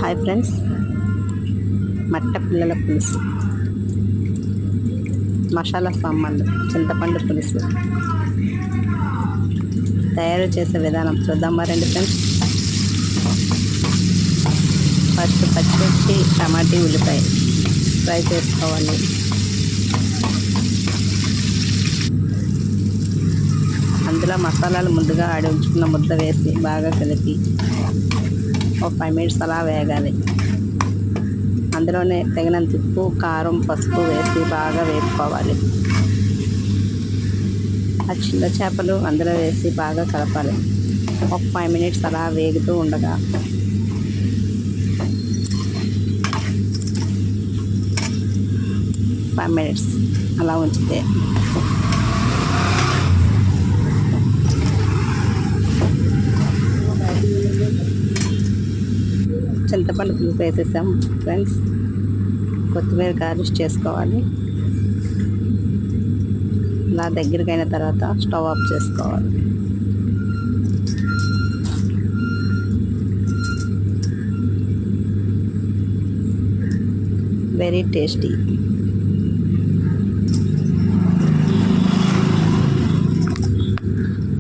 Hi friends, మట్ట పిల్లల పులుసు, మసాలా సామాన్లు, చింతపండు పులుసు తయారు చేసే విధానం చూద్దామా రండి ఫ్రెండ్స్. ఫస్ట్ పచ్చిమిర్చి, టమాటీ, ఉల్లిపాయ ఫ్రై చేసుకోవాలి. అందులో మసాలాలు ముందుగా ఆడి ఉంచుకున్న ముద్ద వేసి బాగా కలిపి ఒక 5 మినిట్స్ అలా వేగాలి. అందులోనే తగినంత ఉప్పు, కారం, పసుపు వేసి బాగా వేపుకోవాలి. ఆ చిన్న చేపలు అందులో వేసి బాగా కలపాలి. ఒక 5 మినిట్స్ అలా వేగుతూ ఉండగా అలా ఉంచితే చింతపండు పులుసు వేసేసాం ఫ్రెండ్స్. కొత్తిమీర గార్నిష్ చేసుకోవాలి. ఇలా దగ్గరికి అయిన తర్వాత స్టవ్ ఆఫ్ చేసుకోవాలి. Very tasty.